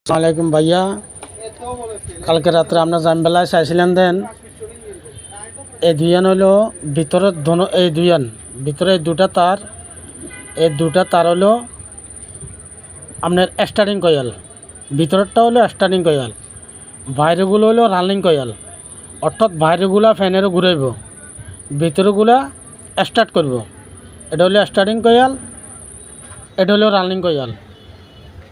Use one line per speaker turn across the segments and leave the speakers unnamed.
আসসালামাইকুম ভাইয়া, কালকে রাত্রে আপনার জামবেলায় চাইছিলেন দেন এই দুইয়ান হইল ভিতরের এই দুইয়ান ভিতরে এই দুটা তার হইল আপনার স্টার্টিং কয়েল, ভিতরেরটা হলো স্টার্টিং কয়েল, বাইরেগুলো হলো রানিং কয়েল। অর্থাৎ বাইরেগুলা ফ্যানেরও ঘুরাইব, ভিতরেগুলা স্টার্ট করব। এটা হলো স্টার্টিং কয়েল, এটা হলো রানিং কয়েল।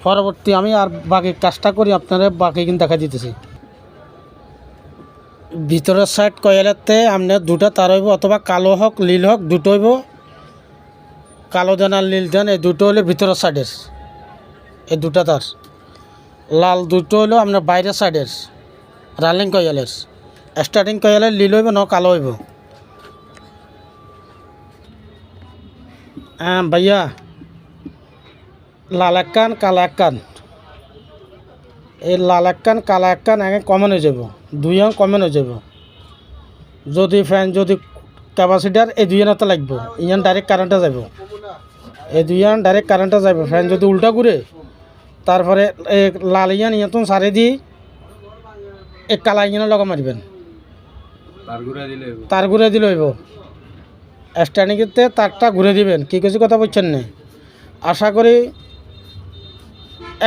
পরবর্তী আমি আর বাকি কাজটা করি, আপনারা বাকি কিন্তু দেখা দিতেছি। ভিতরের সাইড কয়েলেতে আপনার দুটা তার হইব, অথবা কালো হোক নীল হোক দুটো হইব। কালো দেন আর নীল দেন এই দুটো হলো ভিতরের সাইডের, এই দুটা তার। লাল দুটো হলো আপনার বাইরের সাইডের রানিং কয়েলের। স্টার্টিং কয়েলের নীল হইব না কালো হইব। হ্যাঁ ভাইয়া, লাল এক কান কালো এক কান, এই লাল এক কান কালো এক কান আগে কমন হয়ে যাব, দুই আং কমন হয়ে যাব। যদি ফ্যান যদি ক্যাপাসিটার এই দুই আনাতে লাগবে, ইয়ান ডাইরেক্ট কারেন্টে যাব, এই দুই আন ডাইরেক্ট কারেন্টে যাব। ফ্যান যদি উল্টা ঘুরে তারপরে এই লাল ইয়ান ইয়াতন সারে দিয়ে এই কালা ইয়ানের লগা মারবেন, তার ঘুরে দিলে হইব। স্ট্যান্ডিংতে তারটা ঘুরে দিবেন। কী কিছু কথা বলছেন না, আশা করি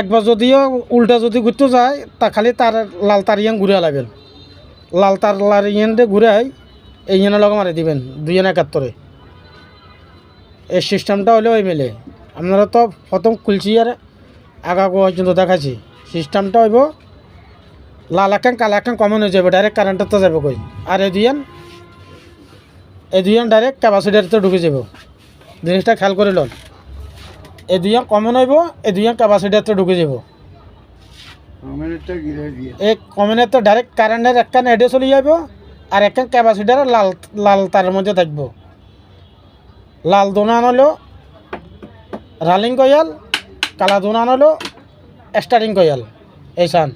একবার যদিও উল্টা যদি ঘুরতে যায় তা খালি তার লাল তার ইয়ান ঘুরে লাগবেন, লাল তার লাল ইয়ানটা ঘুরে এই ইয়ানের লগা মারি দিবেন 271। এই সিস্টেমটা হলে ওই মেলে। আপনারা তো প্রথম খুলছি আর আগা পর্যন্ত দেখাচ্ছি। সিস্টেমটা হইব লাল একান কালো একান কমন হয়ে যাবে, ডাইরেক্ট কারেন্টতে যাবে কই। আর এই দুইয়ান ডাইরেক্ট ক্যাপাসিটারতে ঢুকে যাব। জিনিসটা খেয়াল করে লন, এই দুইয়ান কমন হইব, এই দুইয়ান ক্যাপাসিটারতে ঢুকে যাব। এই কমনের তো ডাইরেক্ট কারেন্টের একখান এডে চলে যাব, আর একখান ক্যাপাসিটার লাল লাল তারের মধ্যে থাকবো। লাল দোনান হলো রানিং কয়েল, কালা দোনান হলো স্টার্টিং কয়েল। এই সান